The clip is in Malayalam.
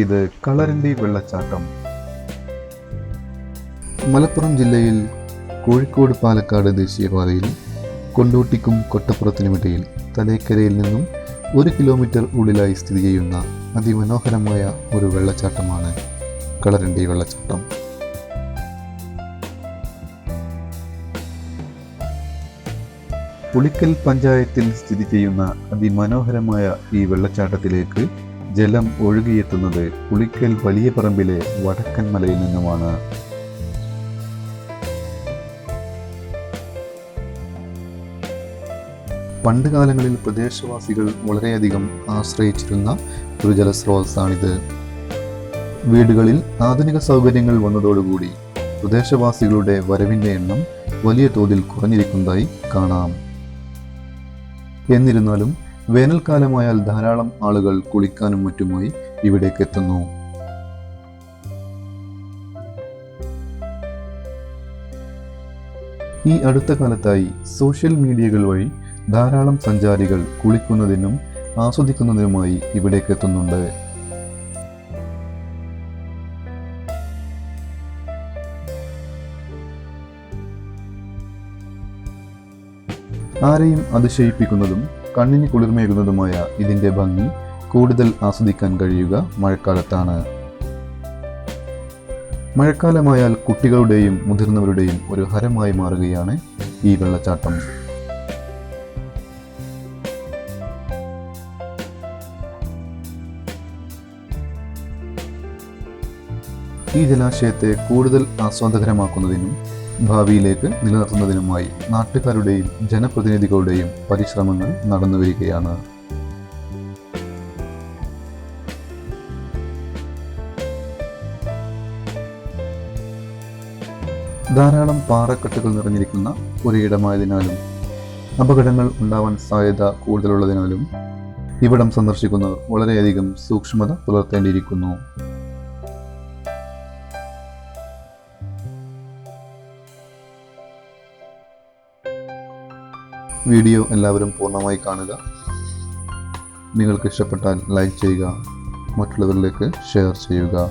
ഇത് കളരണ്ടി വെള്ളച്ചാട്ടം. മലപ്പുറം ജില്ലയിൽ കോഴിക്കോട് പാലക്കാട് ദേശീയപാതയിൽ കൊണ്ടോട്ടിക്കും കൊട്ടപ്പുറത്തിനുമിടയിൽ തലേക്കരയിൽ നിന്നും 1 കിലോമീറ്റർ ഉള്ളിലായി സ്ഥിതി ചെയ്യുന്ന അതിമനോഹരമായ ഒരു വെള്ളച്ചാട്ടമാണ് കളരണ്ടി വെള്ളച്ചാട്ടം. പുളിക്കൽ പഞ്ചായത്തിൽ സ്ഥിതി ചെയ്യുന്ന അതിമനോഹരമായ ഈ വെള്ളച്ചാട്ടത്തിലേക്ക് ജലം ഒഴുകിയെത്തുന്നത് പുളിക്കൽ വലിയ പറമ്പിലെ വടക്കൻ മലയിൽ നിന്നുമാണ്. പണ്ട് കാലങ്ങളിൽ പ്രദേശവാസികൾ വളരെയധികം ആശ്രയിച്ചിരുന്ന ഒരു ജലസ്രോതസ്സാണിത്. വീടുകളിൽ ആധുനിക സൗകര്യങ്ങൾ വന്നതോടുകൂടി പ്രദേശവാസികളുടെ വരവിൻ്റെ എണ്ണം വലിയ തോതിൽ കുറഞ്ഞിരിക്കുന്നതായി കാണാം. എന്നിരുന്നാലും വേനൽക്കാലമായാൽ ധാരാളം ആളുകൾ കുളിക്കാനും മറ്റുമായി ഇവിടേക്ക് എത്തുന്നു. ഈ അടുത്ത കാലത്തായി സോഷ്യൽ മീഡിയകൾ വഴി ധാരാളം സഞ്ചാരികൾ കുളിക്കുന്നതിനും ആസ്വദിക്കുന്നതിനുമായി ഇവിടേക്ക് എത്തുന്നുണ്ട്. ആരെയും അതിശയിപ്പിക്കുന്നതും കണ്ണിന് കുളിർമയേകുന്നതുമായ ഇതിൻ്റെ ഭംഗി കൂടുതൽ ആസ്വദിക്കാൻ കഴിയുക മഴക്കാലത്താണ്. മഴക്കാലമായാൽ കുട്ടികളുടെയും മുതിർന്നവരുടെയും ഒരു ഹരമായി മാറുകയാണ് ഈ വെള്ളച്ചാട്ടം. ഈ ജലാശയത്തെ കൂടുതൽ ആസ്വാദകരമാക്കുന്നതിനും ഭാവിയിലേക്ക് നിലനിർത്തുന്നതിനുമായി നാട്ടുകാരുടെയും ജനപ്രതിനിധികളുടെയും പരിശ്രമങ്ങൾ നടന്നുവരികയാണ്. ധാരാളം പാറക്കെട്ടുകൾ നിറഞ്ഞിരിക്കുന്ന ഒരിടമായതിനാലും അപകടങ്ങൾ ഉണ്ടാവാൻ സാധ്യത കൂടുതലുള്ളതിനാലും ഇവിടം സന്ദർശിക്കുന്നവർ വളരെയധികം സൂക്ഷ്മത പുലർത്തേണ്ടിയിരിക്കുന്നു. വീഡിയോ എല്ലാവരും പൂർണ്ണമായി കാണുക. നിങ്ങൾക്ക് ഇഷ്ടപ്പെട്ടാൽ ലൈക്ക് ചെയ്യുക, മറ്റുള്ളവരിലേക്ക് ഷെയർ ചെയ്യുക.